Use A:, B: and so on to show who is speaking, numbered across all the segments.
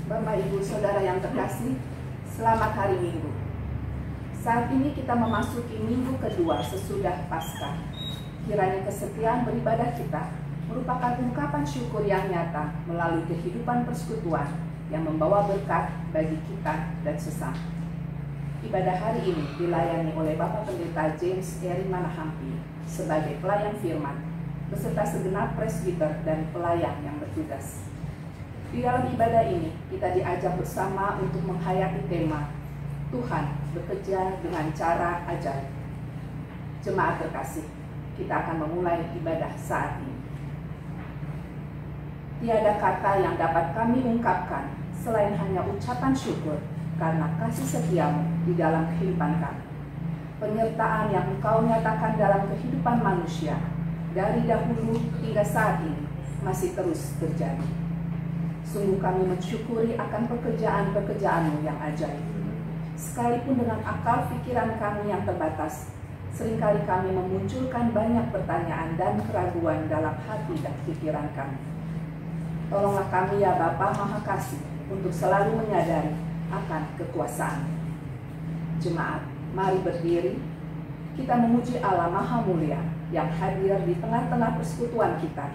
A: Bapak, Ibu, Saudara yang terkasih, selamat hari Minggu. Saat ini kita memasuki minggu kedua sesudah Paskah. Kiranya kesetiaan beribadah kita merupakan ungkapan syukur yang nyata melalui kehidupan persekutuan yang membawa berkat bagi kita dan sesama. Ibadah hari ini dilayani oleh Bapak Pendeta James Eri Manahampi sebagai pelayan firman, beserta segenap presbiter dan pelayan yang bertugas. Di dalam ibadah ini, kita diajak bersama untuk menghayati tema Tuhan bekerja dengan cara ajaib. Jemaat terkasih, kita akan memulai ibadah saat ini. Tiada kata yang dapat kami ungkapkan selain hanya ucapan syukur karena kasih setiamu di dalam kehidupan kami. Penyertaan yang Engkau nyatakan dalam kehidupan manusia dari dahulu hingga saat ini masih terus terjadi. Sungguh kami mensyukuri akan pekerjaan-pekerjaan-Mu yang ajaib. Sekalipun dengan akal pikiran kami yang terbatas, seringkali kami memunculkan banyak pertanyaan dan keraguan dalam hati dan pikiran kami. Tolonglah kami ya Bapa Maha Kasih untuk selalu menyadari akan kekuasaan. Jemaat, mari berdiri. Kita memuji Allah Maha Mulia yang hadir di tengah-tengah persekutuan kita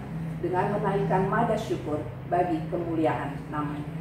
A: dengan menaikkan nada syukur bagi kemuliaan nama-Nya.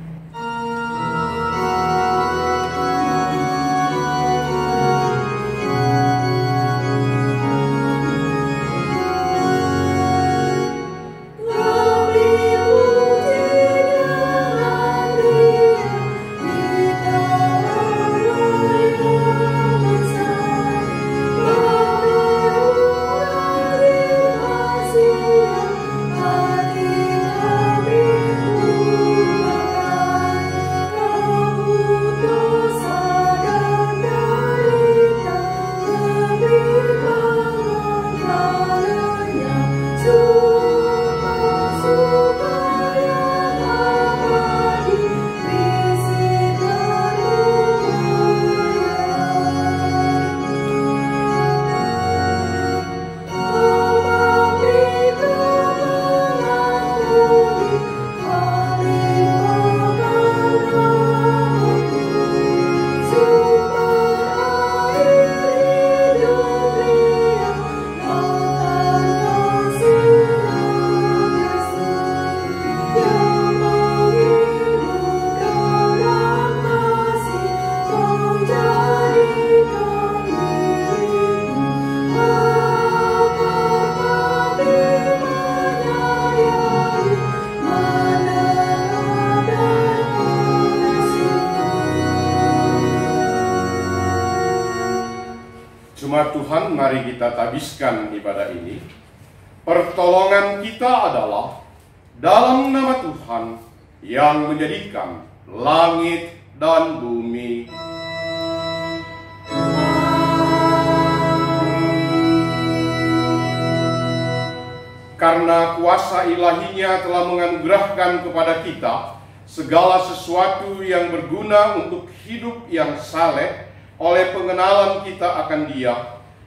B: Jemaat Tuhan, mari kita tabiskan ibadah ini. Pertolongan kita adalah dalam nama Tuhan yang menjadikan langit dan bumi. Karena kuasa ilahinya telah menganugerahkan kepada kita segala sesuatu yang berguna untuk hidup yang saleh oleh pengenalan kita akan Dia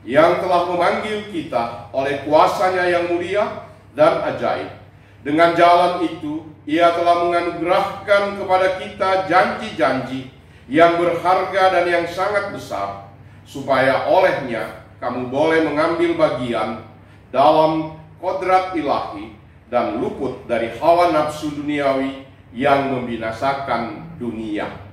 B: yang telah memanggil kita oleh kuasa-Nya yang mulia dan ajaib. Dengan jalan itu, Ia telah menganugerahkan kepada kita janji-janji yang berharga dan yang sangat besar, supaya olehnya kamu boleh mengambil bagian dalam kodrat ilahi dan luput dari hawa nafsu duniawi yang membinasakan dunia.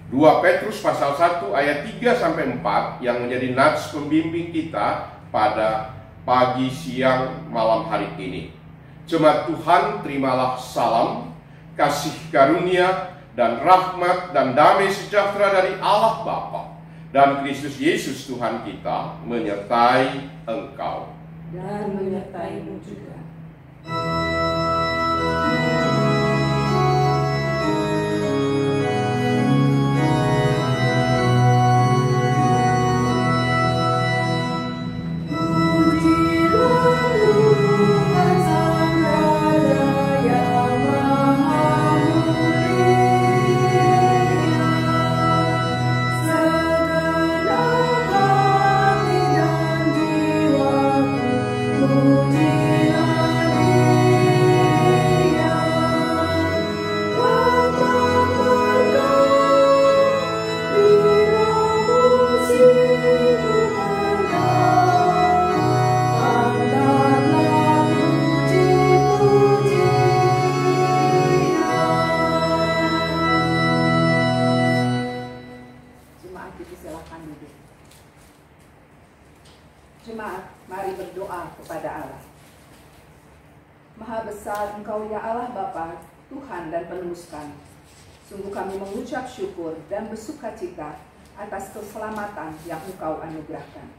B: 2 Petrus pasal 1 ayat 3-4 yang menjadi nats pembimbing kita pada pagi, siang, malam hari ini. Jemaat Tuhan, terimalah salam, kasih karunia, dan rahmat dan damai sejahtera dari Allah Bapa dan Kristus Yesus Tuhan kita menyertai engkau.
A: dan menyertai-Mu juga. Jemaat, mari berdoa kepada Allah. Maha besar Engkau ya Allah Bapa, Tuhan dan penebus kami. Sungguh kami mengucap syukur dan bersukacita atas keselamatan yang Engkau anugerahkan.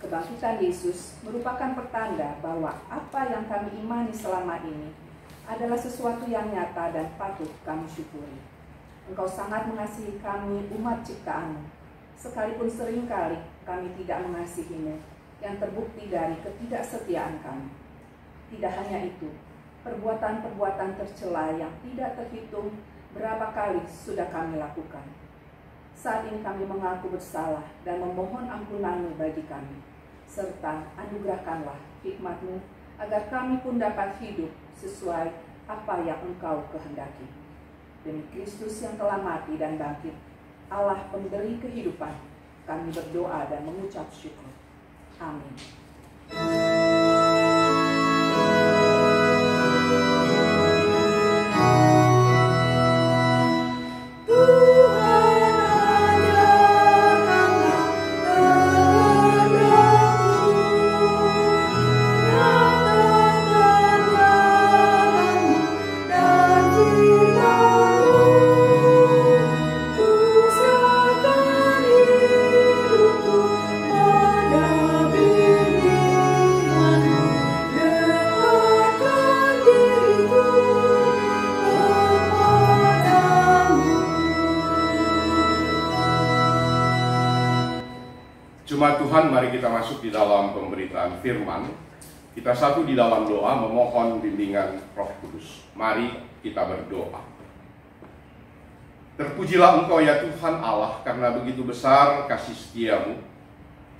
A: Kebangkitan Yesus merupakan pertanda bahwa apa yang kami imani selama ini adalah sesuatu yang nyata dan patut kami syukuri. Engkau sangat mengasihi kami umat ciptaan-Mu, sekalipun seringkali kami tidak mengasihi-Mu, yang terbukti dari ketidaksetiaan kami. Tidak hanya itu, perbuatan-perbuatan tercela yang tidak terhitung berapa kali sudah kami lakukan. Saat ini kami mengaku bersalah dan memohon ampunan-Mu bagi kami, serta anugerahkanlah hikmat-Mu agar kami pun dapat hidup sesuai apa yang Engkau kehendaki. Demi Kristus yang telah mati dan bangkit, Allah pemberi kehidupan, kami berdoa dan mengucap syukur. Amin.
B: Jemaat Tuhan, mari kita masuk di dalam pemberitaan firman. Kita satu di dalam doa memohon bimbingan Roh Kudus. Mari kita berdoa. Terpujilah Engkau ya Tuhan Allah, karena begitu besar kasih setia-Mu,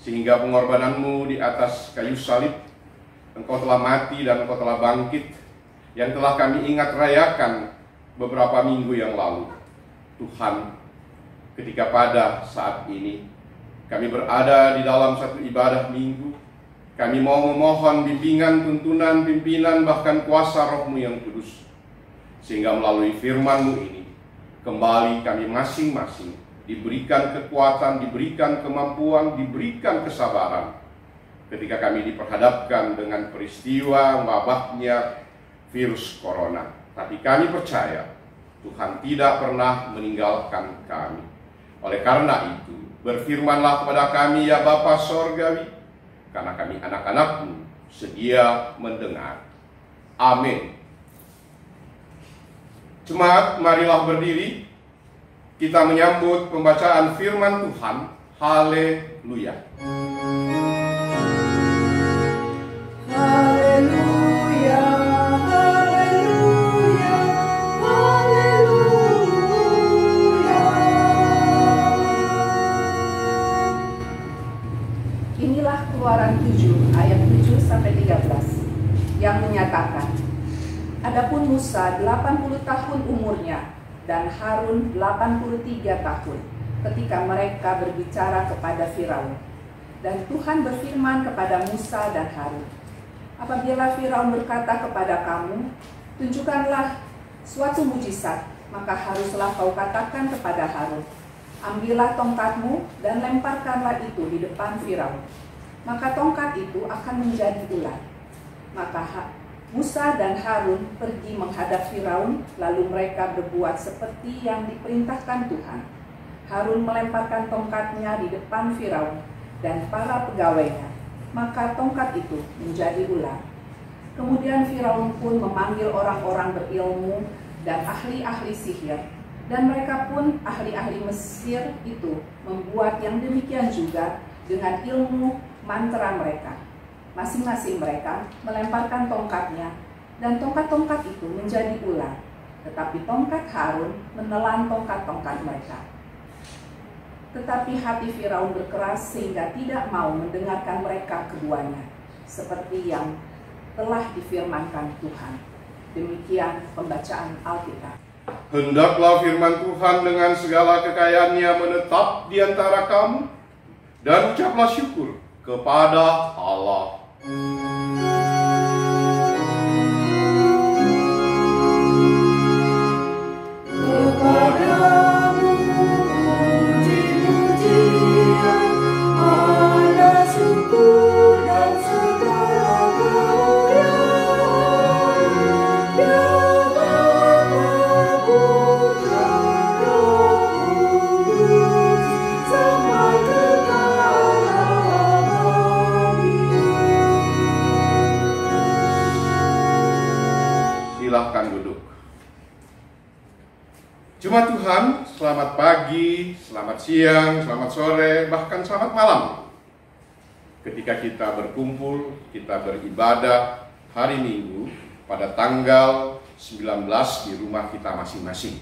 B: sehingga pengorbanan-Mu di atas kayu salib, Engkau telah mati dan Engkau telah bangkit, yang telah kami ingat rayakan beberapa minggu yang lalu. Tuhan, ketika pada saat ini kami berada di dalam satu ibadah minggu, kami mau memohon bimbingan, tuntunan, pimpinan, bahkan kuasa Roh-Mu yang kudus, sehingga melalui firman-Mu ini, kembali kami masing-masing diberikan kekuatan, diberikan kemampuan, diberikan kesabaran, ketika kami diperhadapkan dengan peristiwa wabahnya virus corona. Tapi kami percaya, Tuhan tidak pernah meninggalkan kami. Oleh karena itu, berfirmanlah kepada kami ya Bapa Sorgawi, karena kami anak-anak-Mu sedia mendengar. Amin. Jemaat, marilah berdiri. Kita menyambut pembacaan firman Tuhan. Haleluya.
A: Haleluya, haleluya, haleluya. Inilah Keluaran 7 ayat 7-13 yang menyatakan, adapun Musa 80 tahun umurnya dan Harun 83 tahun ketika mereka berbicara kepada Firaun. Dan Tuhan berfirman kepada Musa dan Harun, apabila Firaun berkata kepada kamu, tunjukkanlah suatu mujizat, maka haruslah kau katakan kepada Harun, ambillah tongkatmu dan lemparkanlah itu di depan Firaun. Maka tongkat itu akan menjadi ular. Maka Musa dan Harun pergi menghadap Firaun, lalu mereka berbuat seperti yang diperintahkan Tuhan. Harun melemparkan tongkatnya di depan Firaun dan para pegawainya, maka tongkat itu menjadi ular. Kemudian Firaun pun memanggil orang-orang berilmu dan ahli-ahli sihir, dan mereka pun ahli-ahli Mesir itu membuat yang demikian juga dengan ilmu mantra mereka. Masing-masing mereka melemparkan tongkatnya, dan tongkat-tongkat itu menjadi ular, tetapi tongkat Harun menelan tongkat-tongkat mereka. Tetapi hati Firaun berkeras sehingga tidak mau mendengarkan mereka keduanya, seperti yang telah difirmankan Tuhan. Demikian pembacaan Alkitab.
B: Hendaklah firman Tuhan dengan segala kekayaannya menetap di antara kamu, dan ucaplah syukur kepada Allah. Silahkan duduk. Jemaat Tuhan, selamat pagi, selamat siang, selamat sore, bahkan selamat malam. Ketika kita berkumpul, kita beribadah hari Minggu pada tanggal 19 di rumah kita masing-masing.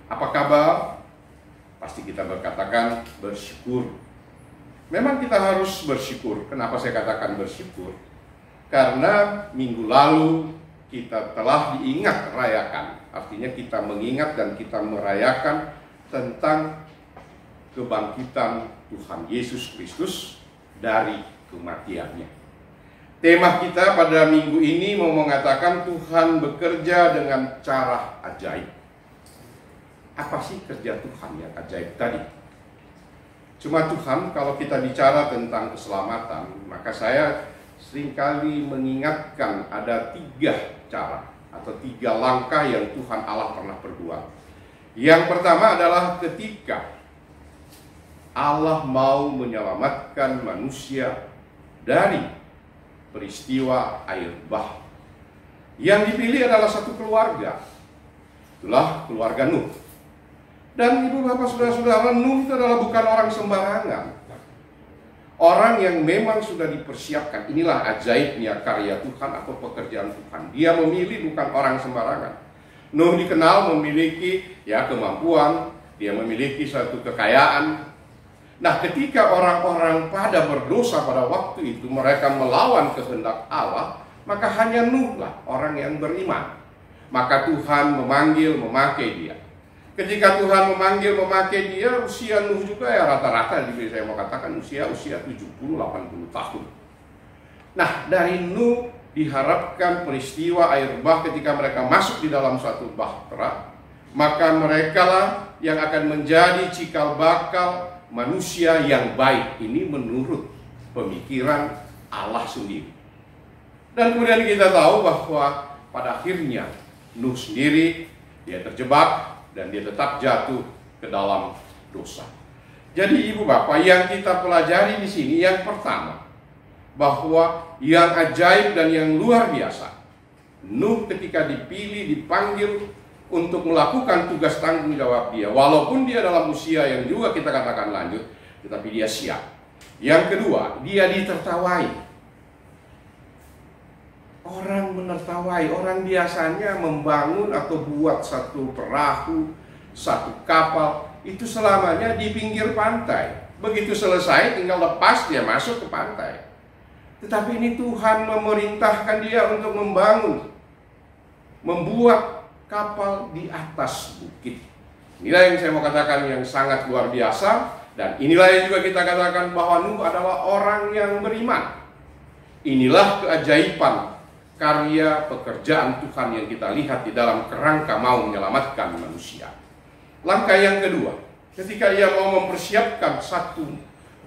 B: Apa kabar? Pasti kita berkatakan bersyukur. Memang kita harus bersyukur. Kenapa saya katakan bersyukur? Karena minggu lalu kita telah diingat rayakan, artinya kita mengingat dan kita merayakan tentang kebangkitan Tuhan Yesus Kristus dari kematiannya. Tema kita pada minggu ini mau mengatakan Tuhan bekerja dengan cara ajaib. Apa sih kerja Tuhan yang ajaib tadi? Cuma Tuhan, kalau kita bicara tentang keselamatan, maka saya seringkali mengingatkan ada 3 cara atau 3 langkah yang Tuhan Allah pernah perbuat. Yang pertama adalah ketika Allah mau menyelamatkan manusia dari peristiwa air bah. Yang dipilih adalah satu keluarga. Itulah keluarga Nuh. Dan ibu bapak saudara-saudara, Nuh itu adalah bukan orang sembarangan. Orang yang memang sudah dipersiapkan. Inilah ajaibnya karya Tuhan atau pekerjaan Tuhan. Dia memilih bukan orang sembarangan. Nuh dikenal memiliki kemampuan, dia memiliki satu kekayaan. Nah, ketika orang-orang pada berdosa pada waktu itu, mereka melawan kehendak Allah, maka hanya Nuh lah orang yang beriman. Maka Tuhan memanggil, memakai dia. Ketika Tuhan memanggil, memakai dia, usia Nuh juga rata-rata, jadi saya mau katakan usia 70-80 tahun. Nah, dari Nuh diharapkan peristiwa air bah ketika mereka masuk di dalam suatu bahtera, maka mereka lah yang akan menjadi cikal bakal manusia yang baik. Ini menurut pemikiran Allah sendiri. Dan kemudian kita tahu bahwa pada akhirnya Nuh sendiri dia terjebak dan dia tetap jatuh ke dalam dosa. Jadi ibu bapak, yang kita pelajari di sini yang pertama, bahwa yang ajaib dan yang luar biasa, Nuh ketika dipilih, dipanggil untuk melakukan tugas tanggung jawab dia, walaupun dia dalam usia yang juga kita katakan lanjut, tetapi dia siap. Yang kedua, dia ditertawai. Orang menertawai, orang biasanya membangun atau buat satu perahu, satu kapal, itu selamanya di pinggir pantai. Begitu selesai tinggal lepas dia masuk ke pantai. Tetapi ini Tuhan memerintahkan dia untuk membangun, membuat kapal di atas bukit. Inilah yang saya mau katakan yang sangat luar biasa. Dan inilah yang juga kita katakan bahwa Nuh adalah orang yang beriman. Inilah keajaiban karya pekerjaan Tuhan yang kita lihat di dalam kerangka mau menyelamatkan manusia. Langkah yang kedua, ketika ia mau mempersiapkan satu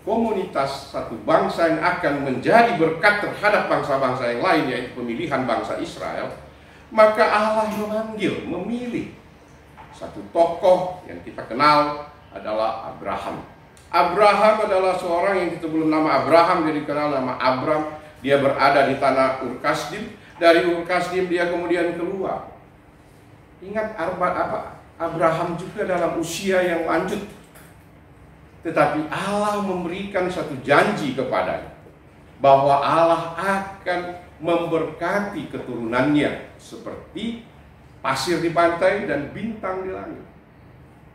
B: komunitas, satu bangsa yang akan menjadi berkat terhadap bangsa-bangsa yang lain, yaitu pemilihan bangsa Israel, maka Allah memilih satu tokoh yang kita kenal adalah Abraham. Abraham adalah seorang yang kita belum nama Abraham, dia dikenal nama Abram. Dia berada di tanah Ur Kasdim. Dari Ur Kasdim dia kemudian keluar. Ingat Abraham juga dalam usia yang lanjut. Tetapi Allah memberikan satu janji kepadanya bahwa Allah akan memberkati keturunannya seperti pasir di pantai dan bintang di langit.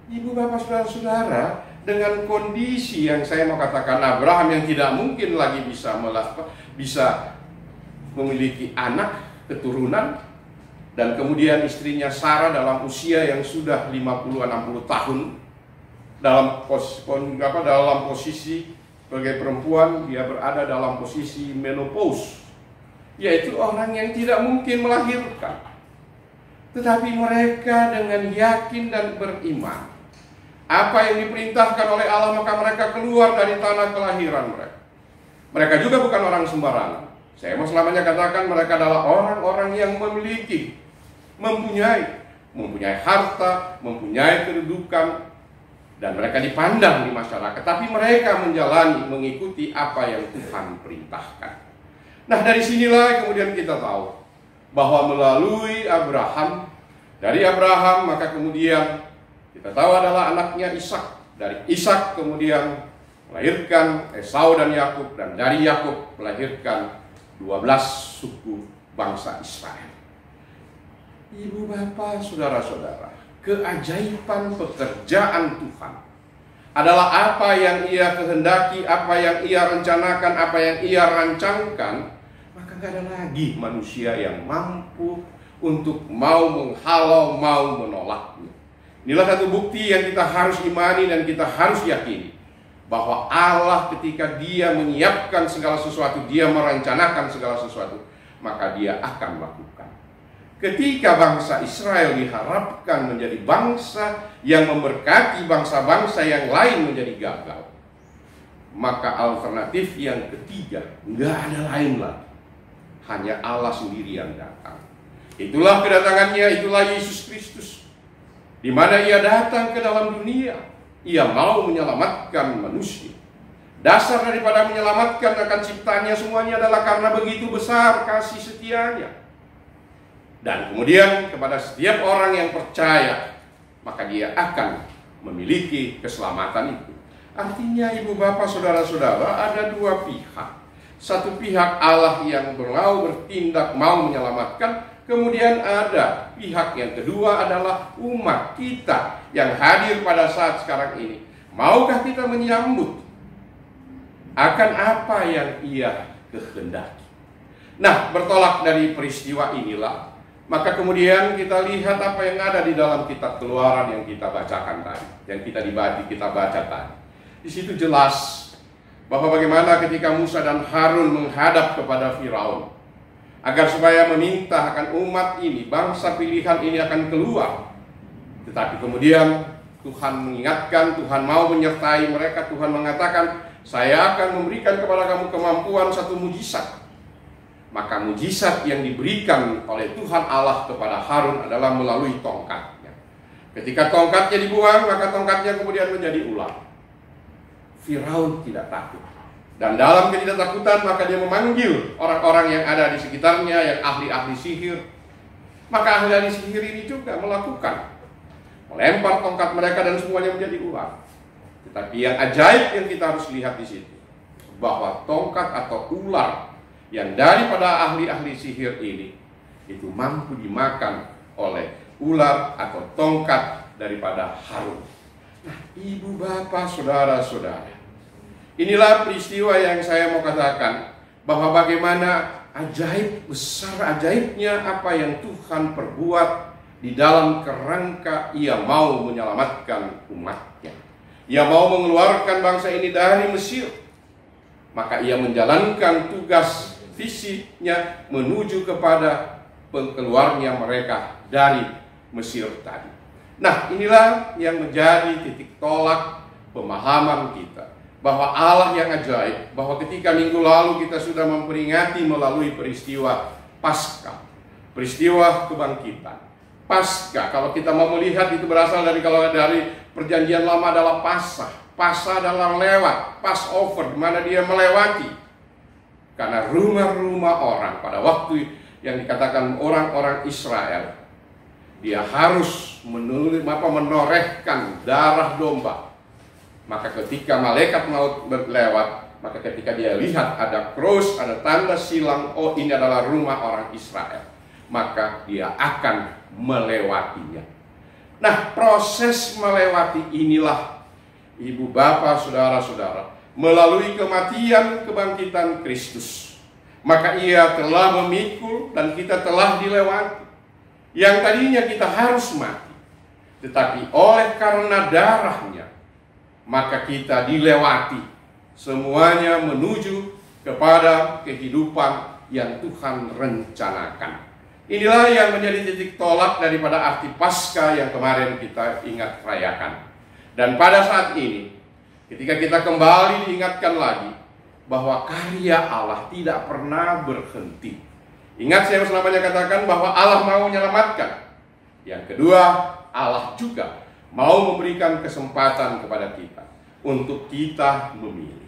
B: Ibu bapak saudara-saudara, dengan kondisi yang saya mau katakan Abraham yang tidak mungkin lagi bisa memiliki anak keturunan, dan kemudian istrinya Sarah dalam usia yang sudah 50-60 tahun dalam posisi sebagai perempuan, dia berada dalam posisi menopause, yaitu orang yang tidak mungkin melahirkan. Tetapi mereka dengan yakin dan beriman apa yang diperintahkan oleh Allah, maka mereka keluar dari tanah kelahiran mereka. Mereka juga bukan orang sembarangan. Saya mau selamanya katakan mereka adalah orang-orang yang mempunyai harta, mempunyai kedudukan, dan mereka dipandang di masyarakat. Tapi mereka mengikuti apa yang Tuhan perintahkan. Nah, dari sinilah kemudian kita tahu bahwa melalui dari Abraham maka kemudian kita tahu adalah anaknya Ishak. Dari Ishak kemudian melahirkan Esau dan Yakub, dan dari Yakub melahirkan 12 suku bangsa Israel. Ibu bapak saudara-saudara, keajaiban pekerjaan Tuhan adalah apa yang Ia kehendaki, apa yang Ia rencanakan, apa yang Ia rancangkan. Maka gak ada lagi manusia yang mampu untuk mau menghalau, mau menolaknya. Inilah satu bukti yang kita harus imani dan kita harus yakini, bahwa Allah ketika Dia menyiapkan segala sesuatu, Dia merencanakan segala sesuatu, maka Dia akan melakukan. Ketika bangsa Israel diharapkan menjadi bangsa yang memberkati bangsa-bangsa yang lain menjadi gagal, maka alternatif yang ketiga nggak ada lain lagi, hanya Allah sendiri yang datang. Itulah kedatangannya, itulah Yesus Kristus, di mana Ia datang ke dalam dunia. Ia mau menyelamatkan manusia. Dasar daripada menyelamatkan akan ciptaannya semuanya adalah karena begitu besar kasih setianya. Dan kemudian kepada setiap orang yang percaya, maka dia akan memiliki keselamatan itu. Artinya ibu bapak saudara-saudara, ada dua pihak. Satu pihak Allah yang mau bertindak, mau menyelamatkan. Kemudian ada pihak yang kedua adalah umat kita yang hadir pada saat sekarang ini. Maukah kita menyambut akan apa yang Ia kehendaki? Nah, bertolak dari peristiwa inilah, maka kemudian kita lihat apa yang ada di dalam kitab Keluaran yang kita bacakan tadi, yang kita baca tadi. Di situ jelas bahwa bagaimana ketika Musa dan Harun menghadap kepada Firaun, agar supaya meminta akan umat ini, bangsa pilihan ini akan keluar. Tetapi kemudian Tuhan mengingatkan, Tuhan mau menyertai mereka. Tuhan mengatakan, saya akan memberikan kepada kamu kemampuan satu mujizat. Maka mujizat yang diberikan oleh Tuhan Allah kepada Harun adalah melalui tongkatnya. Ketika tongkatnya dibuang, maka tongkatnya kemudian menjadi ular. Firaun tidak takut. Dan dalam ketidaktakutan maka dia memanggil orang-orang yang ada di sekitarnya, yang ahli-ahli sihir. Maka ahli-ahli sihir ini juga melakukan, melempar tongkat mereka dan semuanya menjadi ular. Tetapi yang ajaib yang kita harus lihat di situ, bahwa tongkat atau ular yang daripada ahli-ahli sihir ini itu mampu dimakan oleh ular atau tongkat daripada Harun. Nah, ibu bapak saudara-saudara, inilah peristiwa yang saya mau katakan, bahwa bagaimana ajaibnya apa yang Tuhan perbuat di dalam kerangka Ia mau menyelamatkan umatnya. Ia mau mengeluarkan bangsa ini dari Mesir. Maka Ia menjalankan tugas visinya menuju kepada keluarnya mereka dari Mesir tadi. Nah, inilah yang menjadi titik tolak pemahaman kita, bahwa Allah yang ajaib, bahwa ketika minggu lalu kita sudah memperingati melalui peristiwa Paskah, peristiwa kebangkitan. Paskah, kalau kita mau melihat itu berasal dari perjanjian lama adalah Pasah. Pasa adalah lewat, Passover, di mana dia melewati. Karena rumah-rumah orang pada waktu yang dikatakan orang-orang Israel, dia harus menorehkan darah domba. Maka ketika malaikat maut berlewat, maka ketika dia lihat ada cross, ada tanda silang, oh ini adalah rumah orang Israel, maka dia akan melewatinya. Nah, proses melewati inilah, ibu bapak, saudara-saudara, melalui kematian kebangkitan Kristus, maka ia telah memikul dan kita telah dilewati. Yang tadinya kita harus mati, tetapi oleh karena darahnya, maka kita dilewati. Semuanya menuju kepada kehidupan yang Tuhan rencanakan. Inilah yang menjadi titik tolak daripada arti Paskah yang kemarin kita ingat rayakan. Dan pada saat ini, ketika kita kembali diingatkan lagi bahwa karya Allah tidak pernah berhenti. Ingat, saya selamanya katakan bahwa Allah mau menyelamatkan. Yang kedua, Allah juga mau memberikan kesempatan kepada kita untuk kita memilih.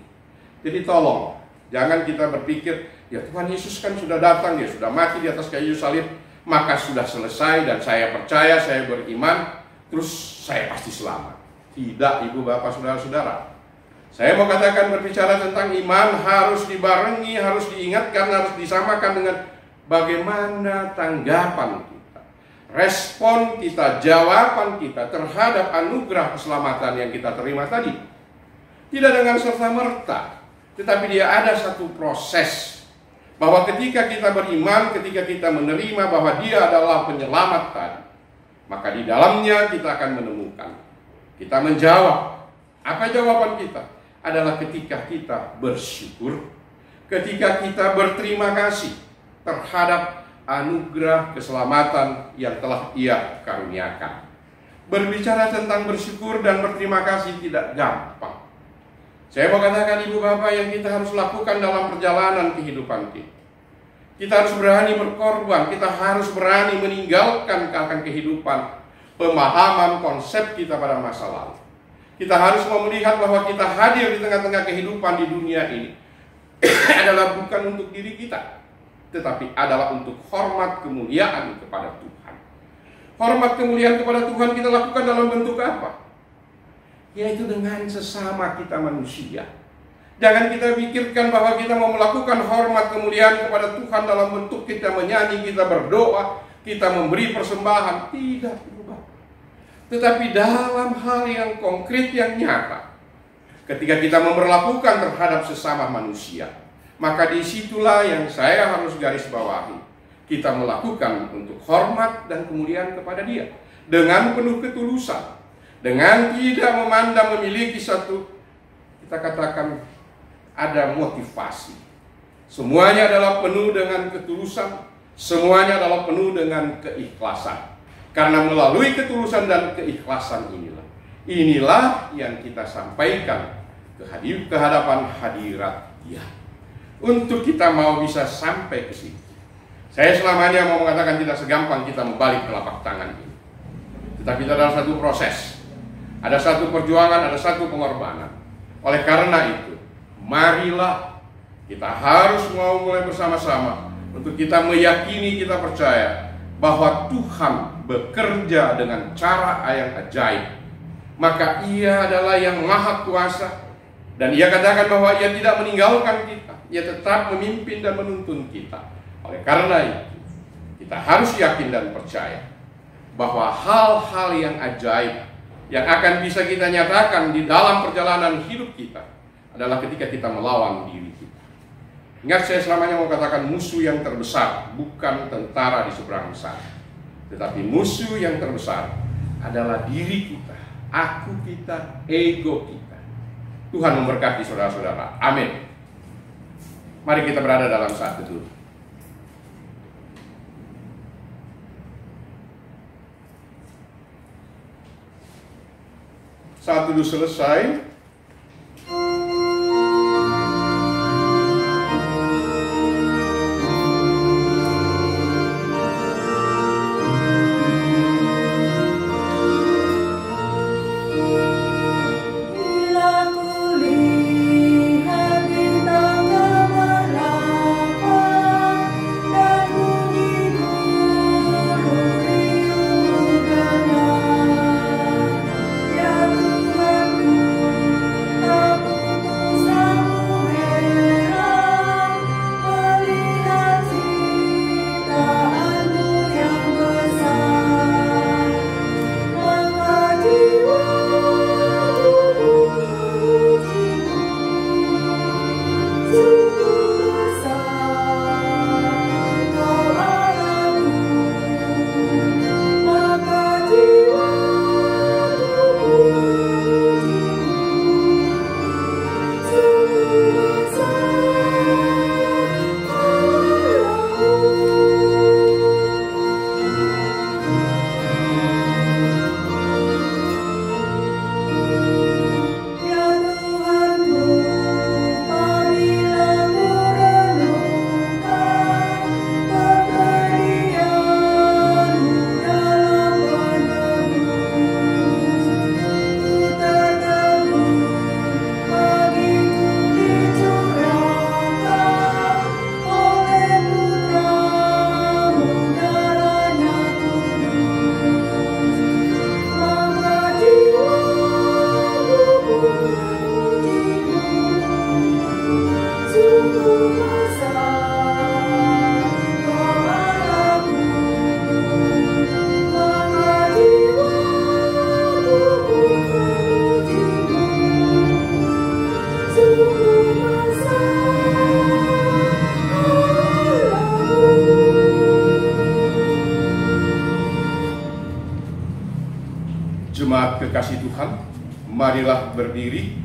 B: Jadi tolong, jangan kita berpikir, ya Tuhan Yesus kan sudah datang, dia sudah mati di atas kayu salib, maka sudah selesai dan saya percaya, saya beriman, terus saya pasti selamat. Tidak, ibu bapak, saudara-saudara. Saya mau katakan, berbicara tentang iman harus dibarengi, harus diingatkan, harus disamakan dengan bagaimana tanggapan kita, respon kita, jawaban kita terhadap anugerah keselamatan yang kita terima tadi. Tidak dengan serta-merta, tetapi dia ada satu proses, bahwa ketika kita beriman, ketika kita menerima bahwa dia adalah penyelamat tadi, maka di dalamnya kita akan menemukan, kita menjawab. Apa jawaban kita? Adalah ketika kita bersyukur, ketika kita berterima kasih terhadap anugerah keselamatan yang telah Ia karuniakan. Berbicara tentang bersyukur dan berterima kasih tidak gampang. Saya mau katakan, ibu bapak, yang kita harus lakukan dalam perjalanan kehidupan kita. Kita harus berani berkorban, kita harus berani meninggalkan akan kehidupan, pemahaman, konsep kita pada masa lalu. Kita harus melihat bahwa kita hadir di tengah-tengah kehidupan di dunia ini adalah bukan untuk diri kita, tetapi adalah untuk hormat kemuliaan kepada Tuhan. Hormat kemuliaan kepada Tuhan kita lakukan dalam bentuk apa? Yaitu dengan sesama kita manusia. Jangan kita pikirkan bahwa kita mau melakukan hormat kemuliaan kepada Tuhan dalam bentuk kita menyanyi, kita berdoa, kita memberi persembahan. Tidak, tetapi dalam hal yang konkret, yang nyata. Ketika kita memperlakukan terhadap sesama manusia, maka disitulah yang saya harus garis bawahi. Kita melakukan untuk hormat dan kemuliaan kepada Dia dengan penuh ketulusan, dengan tidak memandang memiliki satu, kita katakan, ada motivasi. Semuanya adalah penuh dengan ketulusan, semuanya adalah penuh dengan keikhlasan. Karena melalui ketulusan dan keikhlasan inilah yang kita sampaikan ke hadapan hadirat Dia. Untuk kita mau bisa sampai ke situ, saya selamanya mau mengatakan tidak segampang kita membalik telapak tangan ini. Tetapi itu adalah satu proses, ada satu perjuangan, ada satu pengorbanan. Oleh karena itu, marilah kita harus mau mulai bersama-sama untuk kita meyakini, kita percaya bahwa Tuhan bekerja dengan cara yang ajaib. Maka Ia adalah yang maha kuasa, dan Ia katakan bahwa Ia tidak meninggalkan kita, Ia tetap memimpin dan menuntun kita. Oleh karena itu, kita harus yakin dan percaya bahwa hal-hal yang ajaib yang akan bisa kita nyatakan di dalam perjalanan hidup kita adalah ketika kita melawan diri kita. Ingat, saya selamanya mau katakan, musuh yang terbesar bukan tentara di seberang sana, tetapi musuh yang terbesar adalah diri kita, aku kita, ego kita. Tuhan memberkati saudara-saudara. Amin. Mari kita berada dalam saat teduh. Saat teduh selesai,
C: Bila
B: marilah berdiri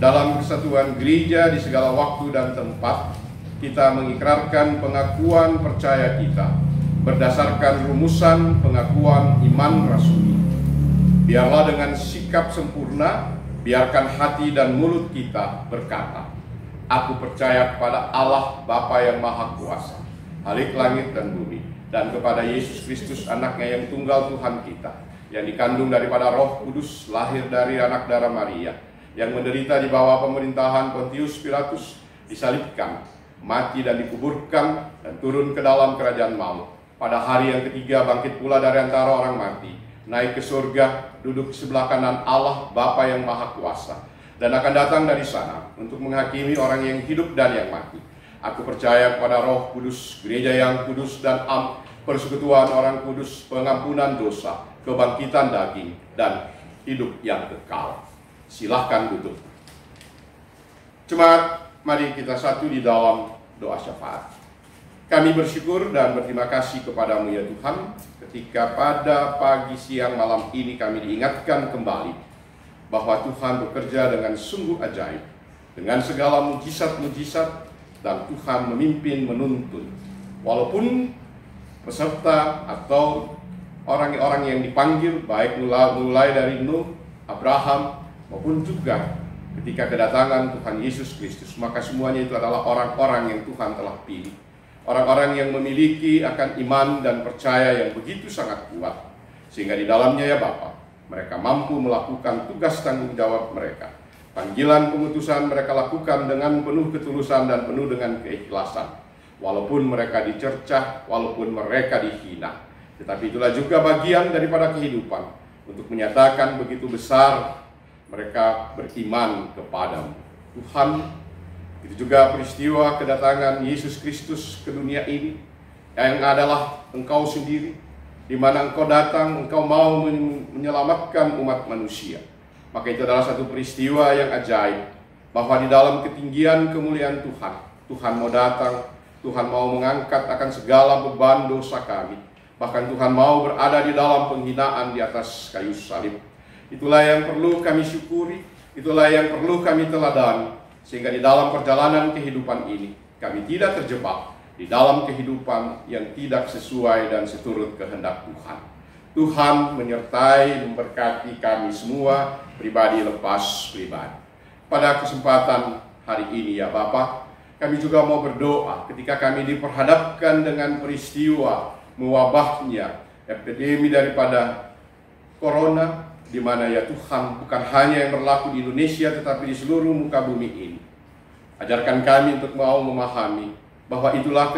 B: dalam kesatuan gereja di segala waktu dan tempat. Kita mengikrarkan pengakuan percaya kita berdasarkan rumusan pengakuan iman rasuli. Biarlah dengan sikap sempurna, biarkan hati dan mulut kita berkata, aku percaya kepada Allah Bapa yang Maha Kuasa, Halik langit dan bumi, dan kepada Yesus Kristus anaknya yang tunggal Tuhan kita, yang dikandung daripada Roh Kudus, lahir dari anak darah Maria, yang menderita di bawah pemerintahan Pontius Pilatus, disalibkan, mati dan dikuburkan, dan turun ke dalam kerajaan maut. Pada hari yang ketiga bangkit pula dari antara orang mati, naik ke surga, duduk di sebelah kanan Allah Bapa yang Maha Kuasa, dan akan datang dari sana untuk menghakimi orang yang hidup dan yang mati. Aku percaya kepada Roh Kudus, gereja yang kudus dan persekutuan orang kudus, pengampunan dosa, kebangkitan daging, dan hidup yang kekal. Silahkan duduk. Jemaat, mari kita satu di dalam doa syafaat. Kami bersyukur dan berterima kasih kepadamu ya Tuhan, ketika pada pagi, siang, malam ini kami diingatkan kembali bahwa Tuhan bekerja dengan sungguh ajaib, dengan segala mujizat-mujizat, dan Tuhan memimpin menuntun. Walaupun peserta atau orang-orang yang dipanggil, baik mulai dari Nuh, Abraham, maupun juga ketika kedatangan Tuhan Yesus Kristus, maka semuanya itu adalah orang-orang yang Tuhan telah pilih. Orang-orang yang memiliki akan iman dan percaya yang begitu sangat kuat, sehingga di dalamnya ya Bapa, mereka mampu melakukan tugas tanggung jawab mereka. Panggilan pengutusan mereka lakukan dengan penuh ketulusan dan penuh dengan keikhlasan. Walaupun mereka dicercah, walaupun mereka dihina. Tetapi itulah juga bagian daripada kehidupan, untuk menyatakan begitu besar mereka beriman kepadamu. Tuhan, itu juga peristiwa kedatangan Yesus Kristus ke dunia ini, yang adalah Engkau sendiri, di mana Engkau datang, Engkau mau menyelamatkan umat manusia. Maka itu adalah satu peristiwa yang ajaib, bahwa di dalam ketinggian kemuliaan Tuhan, Tuhan mau datang, Tuhan mau mengangkat akan segala beban dosa kami. Bahkan Tuhan mau berada di dalam penghinaan di atas kayu salib. Itulah yang perlu kami syukuri, itulah yang perlu kami teladani, sehingga di dalam perjalanan kehidupan ini kami tidak terjebak di dalam kehidupan yang tidak sesuai dan seturut kehendak Tuhan. Tuhan menyertai, memberkati kami semua, pribadi lepas pribadi. Pada kesempatan hari ini ya Bapa, kami juga mau berdoa ketika kami diperhadapkan dengan peristiwa mewabahnya epidemi daripada corona, di mana ya Tuhan bukan hanya yang berlaku di Indonesia tetapi di seluruh muka bumi ini. Ajarkan kami untuk mau memahami bahwa itulah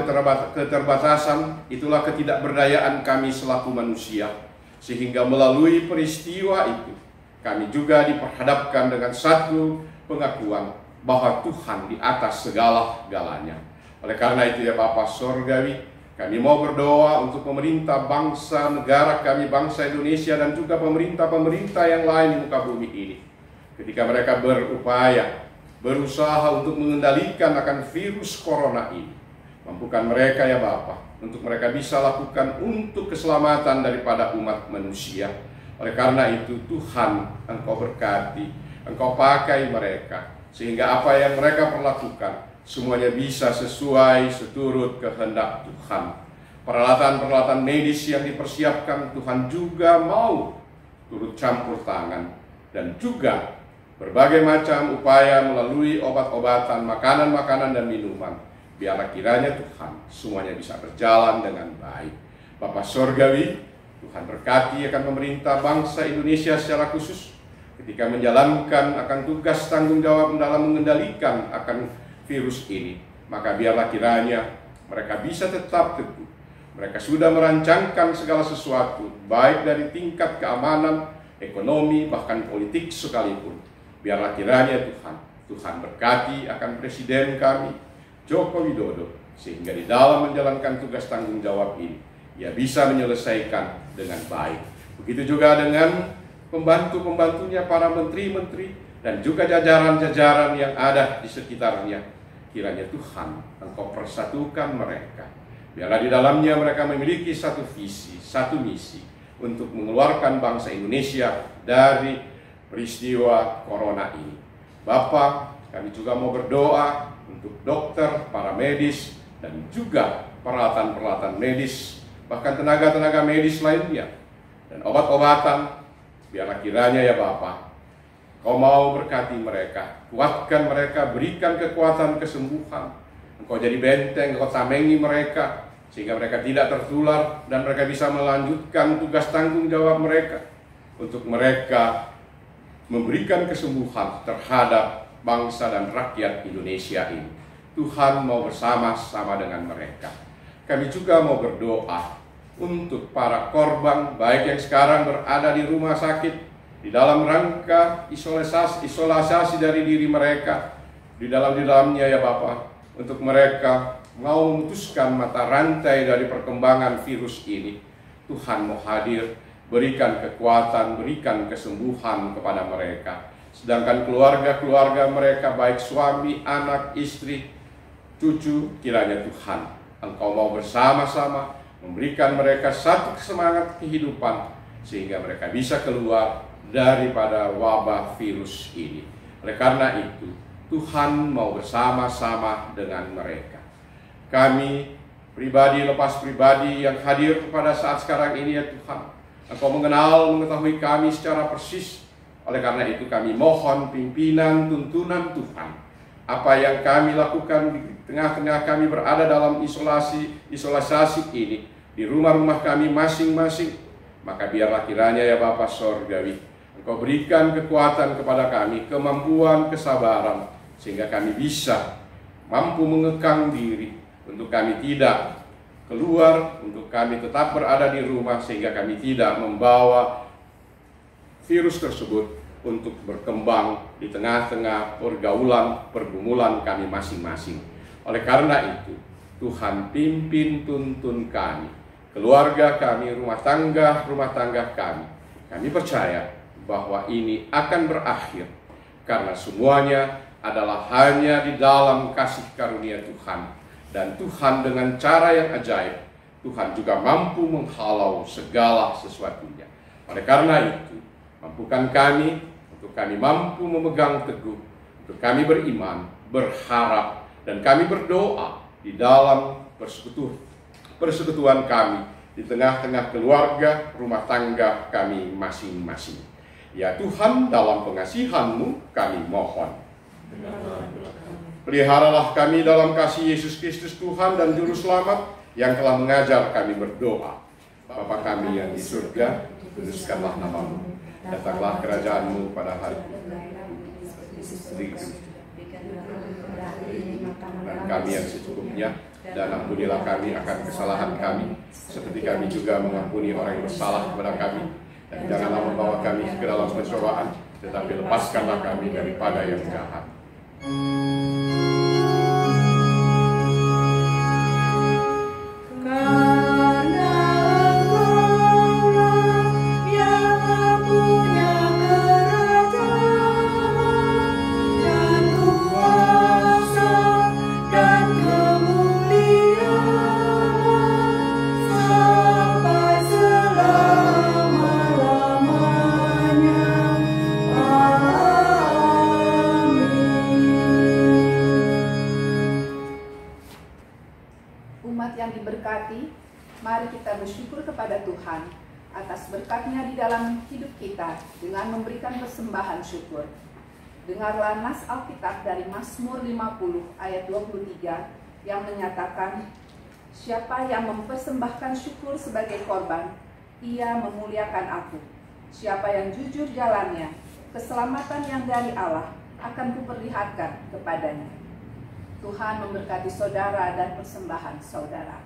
B: keterbatasan, itulah ketidakberdayaan kami selaku manusia, sehingga melalui peristiwa itu kami juga diperhadapkan dengan satu pengakuan bahwa Tuhan di atas segala-galanya. Oleh karena itu ya Bapa Sorgawi, kami mau berdoa untuk pemerintah bangsa negara kami, bangsa Indonesia, dan juga pemerintah-pemerintah yang lain di muka bumi ini. Ketika mereka berusaha untuk mengendalikan akan virus corona ini, mampukan mereka ya Bapa, untuk mereka bisa lakukan untuk keselamatan daripada umat manusia. Oleh karena itu Tuhan, Engkau berkati, Engkau pakai mereka, sehingga apa yang mereka perlakukan semuanya bisa sesuai seturut kehendak Tuhan. Peralatan-peralatan medis yang dipersiapkan Tuhan juga mau turut campur tangan, dan juga berbagai macam upaya melalui obat-obatan, makanan-makanan dan minuman. Biarlah kiranya Tuhan semuanya bisa berjalan dengan baik. Bapa Sorgawi, Tuhan berkati akan pemerintah bangsa Indonesia secara khusus ketika menjalankan akan tugas tanggung jawab dalam mengendalikan akan virus ini. Maka biarlah kiranya mereka bisa tetap teguh. Mereka sudah merancangkan segala sesuatu, baik dari tingkat keamanan, ekonomi, bahkan politik sekalipun. Biarlah kiranya Tuhan berkati akan Presiden kami, Joko Widodo, sehingga di dalam menjalankan tugas tanggung jawab ini, ia bisa menyelesaikan dengan baik. Begitu juga dengan pembantu-pembantunya, para menteri-menteri, dan juga jajaran-jajaran yang ada di sekitarnya. Kiranya Tuhan, Engkau persatukan mereka. Biarlah di dalamnya mereka memiliki satu visi, satu misi, untuk mengeluarkan bangsa Indonesia dari peristiwa corona ini. Bapa, kami juga mau berdoa untuk dokter, para medis, dan juga peralatan-peralatan medis, bahkan tenaga-tenaga medis lainnya, dan obat-obatan. Biarlah kiranya ya Bapa, Kau mau berkati mereka, kuatkan mereka, berikan kekuatan kesembuhan. Engkau jadi benteng, Engkau tamengi mereka, sehingga mereka tidak tertular dan mereka bisa melanjutkan tugas tanggung jawab mereka untuk mereka memberikan kesembuhan terhadap bangsa dan rakyat Indonesia ini. Tuhan mau bersama-sama dengan mereka. Kami juga mau berdoa untuk para korban, baik yang sekarang berada di rumah sakit, di dalam rangka isolasi dari diri mereka, di dalamnya ya Bapa, untuk mereka mau memutuskan mata rantai dari perkembangan virus ini. Tuhan mau hadir, berikan kekuatan, berikan kesembuhan kepada mereka. Sedangkan keluarga-keluarga mereka, baik suami, anak, istri, cucu, kiranya Tuhan, Engkau mau bersama-sama memberikan mereka satu semangat kehidupan, sehingga mereka bisa keluar daripada wabah virus ini. Oleh karena itu, Tuhan mau bersama-sama dengan mereka. Kami pribadi lepas pribadi yang hadir pada saat sekarang ini ya Tuhan, Engkau mengetahui kami secara persis. Oleh karena itu kami mohon pimpinan tuntunan Tuhan. Apa yang kami lakukan di tengah-tengah kami berada dalam isolasi ini, di rumah-rumah kami masing-masing, maka biarlah kiranya ya Bapa Sorgawi, Engkau berikan kekuatan kepada kami, kemampuan, kesabaran, sehingga kami bisa mampu mengekang diri, untuk kami tidak keluar, untuk kami tetap berada di rumah, sehingga kami tidak membawa virus tersebut untuk berkembang di tengah-tengah pergumulan kami masing-masing. Oleh karena itu, Tuhan pimpin tuntun kami, keluarga kami, rumah tangga kami. Kami percaya bahwa ini akan berakhir, karena semuanya adalah hanya di dalam kasih karunia Tuhan. Dan Tuhan dengan cara yang ajaib, Tuhan juga mampu menghalau segala sesuatunya. Oleh karena itu, mampukan kami untuk kami mampu memegang teguh, untuk kami beriman, berharap, dan kami berdoa di dalam persekutuan kami, di tengah-tengah keluarga, rumah tangga kami masing-masing. Ya Tuhan, dalam pengasihan-Mu kami mohon. Peliharalah kami dalam kasih Yesus Kristus Tuhan dan Juru Selamat yang telah mengajar kami berdoa. Bapa kami yang di surga, kuduskanlah nama-Mu, datanglah kerajaan-Mu pada hari dan kami yang secukupnya, dan ampunilah kami akan kesalahan kami, seperti kami juga mengampuni orang yang bersalah kepada kami. Dan janganlah membawa kami ke dalam pencobaan, tetapi lepaskanlah kami daripada yang jahat.
A: Mari kita bersyukur kepada Tuhan atas berkat-Nya di dalam hidup kita dengan memberikan persembahan syukur. Dengarlah nas Alkitab dari Mazmur 50 ayat 23 yang menyatakan, siapa yang mempersembahkan syukur sebagai korban, ia memuliakan aku. Siapa yang jujur jalannya, keselamatan yang dari Allah akan kuperlihatkan kepadanya. Tuhan memberkati saudara dan persembahan saudara.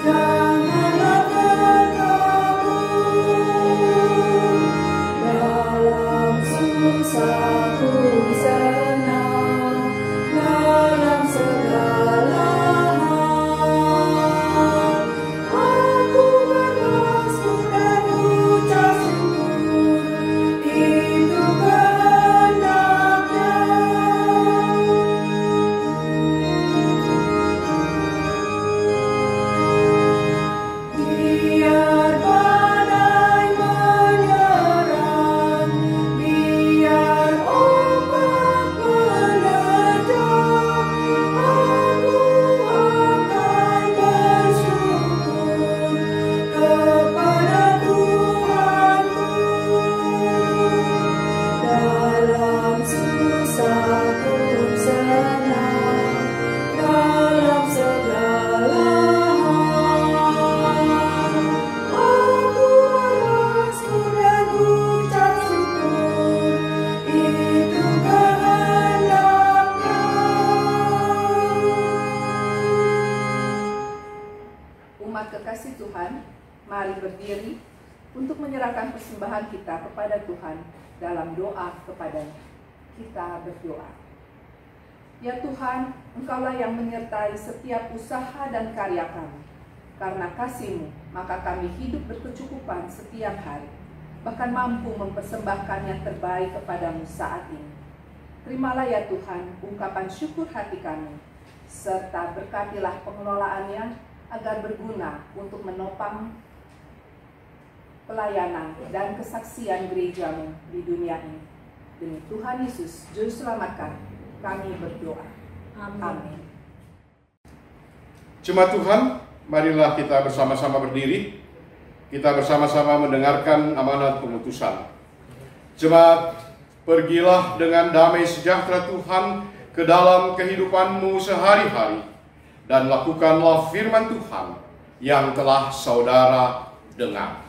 C: Janganlah terkabur
A: kasih Tuhan, mari berdiri untuk menyerahkan persembahan kita kepada Tuhan dalam doa kepadanya. Kita berdoa. Ya Tuhan, Engkaulah yang menyertai setiap usaha dan karya kami. Karena kasih-Mu, maka kami hidup berkecukupan setiap hari, bahkan mampu mempersembahkan yang terbaik kepadamu saat ini. Terimalah ya Tuhan ungkapan syukur hati kami, serta berkatilah pengelolaannya agar berguna untuk menopang pelayanan dan kesaksian gereja-Mu di dunia ini. Demi Tuhan Yesus, Juru Selamat kami berdoa. Amin.
B: Jemaat Tuhan, marilah kita bersama-sama berdiri. Kita bersama-sama mendengarkan amanat pengutusan. Jemaat, pergilah dengan damai sejahtera Tuhan ke dalam kehidupanmu sehari-hari, dan lakukanlah firman Tuhan yang telah saudara dengar.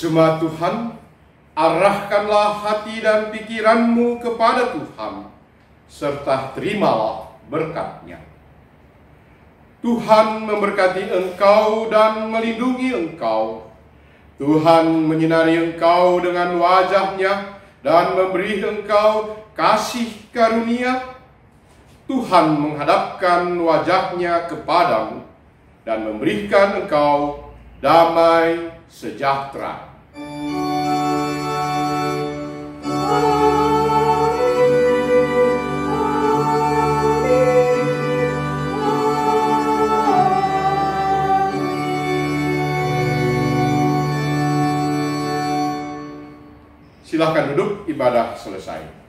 B: Jemaat Tuhan, arahkanlah hati dan pikiranmu kepada Tuhan, serta terimalah berkat-Nya. Tuhan memberkati engkau dan melindungi engkau. Tuhan menyinari engkau dengan wajah-Nya dan memberi engkau kasih karunia. Tuhan menghadapkan wajah-Nya kepadamu dan memberikan engkau damai sejahtera. Silakan duduk, ibadah selesai.